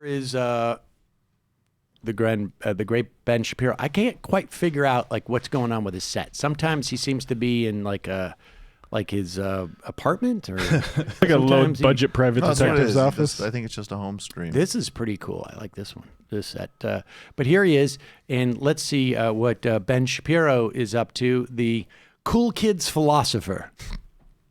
is the great Ben Shapiro. I can't quite figure out like what's going on with his set. Sometimes he seems to be in like his apartment, or like a low-budget private detective's office. I think it's just a home stream. This is pretty cool. I like this one. This set. But here he is, and let's see what Ben Shapiro is up to. The cool kids philosopher.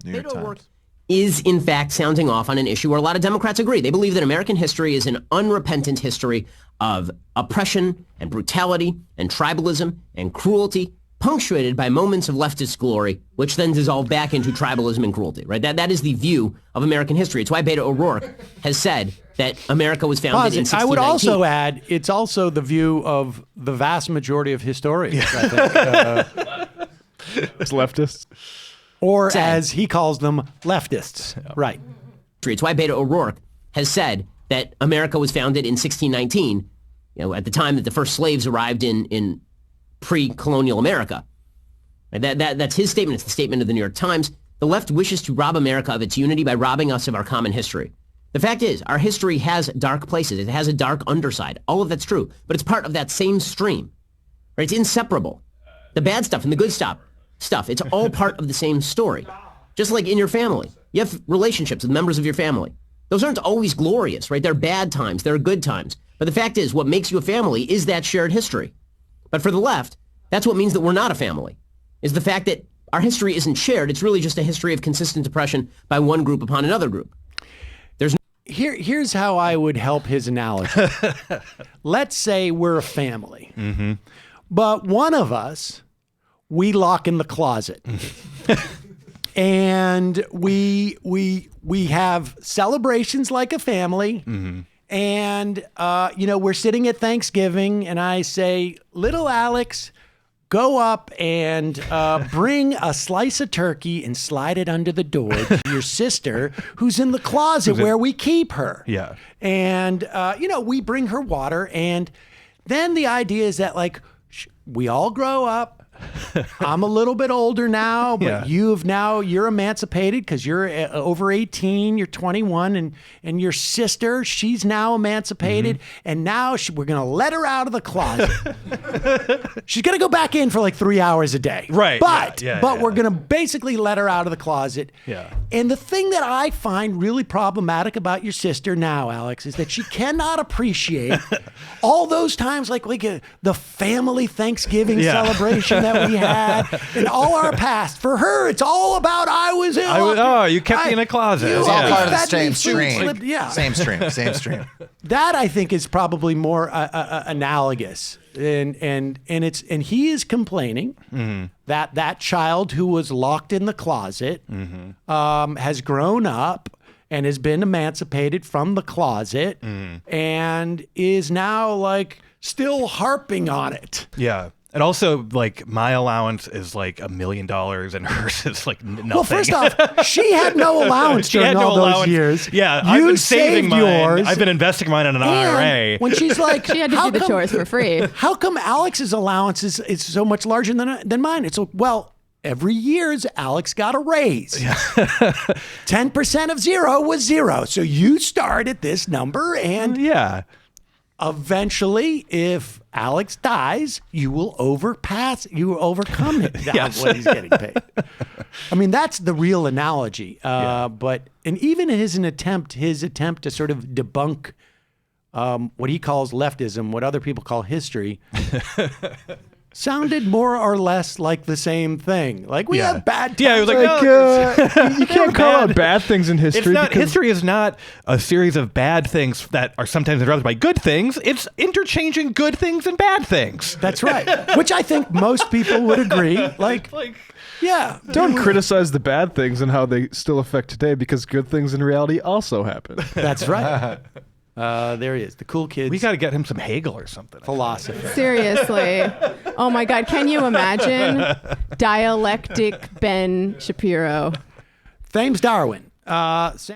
New York Times. Is in fact sounding off on an issue where a lot of Democrats agree. They believe that American history is an unrepentant history of oppression and brutality and tribalism and cruelty, punctuated by moments of leftist glory, which then dissolve back into tribalism and cruelty, right? That is the view of American history. It's why Beto O'Rourke has said that America was founded in 1619. I would also add, it's also the view of the vast majority of historians, I think. It's leftists. Or as he calls them, leftists. Yeah. Right. It's why Beto O'Rourke has said that America was founded in 1619, at the time that the first slaves arrived in pre-colonial America. That's his statement. It's the statement of the New York Times. The left wishes to rob America of its unity by robbing us of our common history. The fact is, our history has dark places. It has a dark underside. All of that's true, but it's part of that same stream. Right? It's inseparable. The bad stuff and the good stuff. It's all part of the same story. Just like in your family. You have relationships with members of your family. Those aren't always glorious, right? They're bad times. They're good times. But the fact is, what makes you a family is that shared history. But for the left, that's what means that we're not a family, is the fact that our history isn't shared. It's really just a history of consistent oppression by one group upon another group. Here's how I would help his analogy. Let's say we're a family, but one of us we lock in the closet, and we have celebrations like a family. And, we're sitting at Thanksgiving, and I say, little Alex, go up and bring a slice of turkey and slide it under the door to your sister who's in the closet where we keep her. Yeah. And, we bring her water. And then the idea is that, like, we all grow up. I'm a little bit older now, but you're emancipated because you're over 18, you're 21, and your sister, she's now emancipated, and now we're going to let her out of the closet. She's going to go back in for like 3 hours a day. Right. But we're going to basically let her out of the closet. Yeah. And the thing that I find really problematic about your sister now, Alex, is that she cannot appreciate all those times like the family Thanksgiving celebration that we had in all our past. For her, it's all about you kept me in a closet. It's all part of the same stream. Same stream. That I think is probably more analogous, and he is complaining that child who was locked in the closet has grown up and has been emancipated from the closet and is now like still harping on it. Yeah. And also, like, my allowance is like $1 million and hers is like nothing. Well, first off, she had no allowance during all those years. Yeah, I've been saving mine. Yours. I've been investing mine in an IRA. When she's like, she had to do the chores for free. How come Alex's allowance is so much larger than mine? It's well, every year Alex got a raise. 10% of zero was zero. So you start at this number, and eventually, if Alex dies, you will overcome it. That's what he's getting paid. I mean, that's the real analogy. But even his attempt to sort of debunk what he calls leftism, what other people call history, sounded more or less like the same thing. Like we have bad times. Yeah, it was like, you can't call out bad things in history. History is not a series of bad things that are sometimes interrupted by good things. It's interchanging good things and bad things. That's right. Which I think most people would agree. Don't criticize the bad things and how they still affect today, because good things in reality also happen. That's right. There he is, the cool kids. We got to get him some Hegel or something. Philosopher. Seriously. Oh my God. Can you imagine dialectic Ben Shapiro? Fame's Darwin.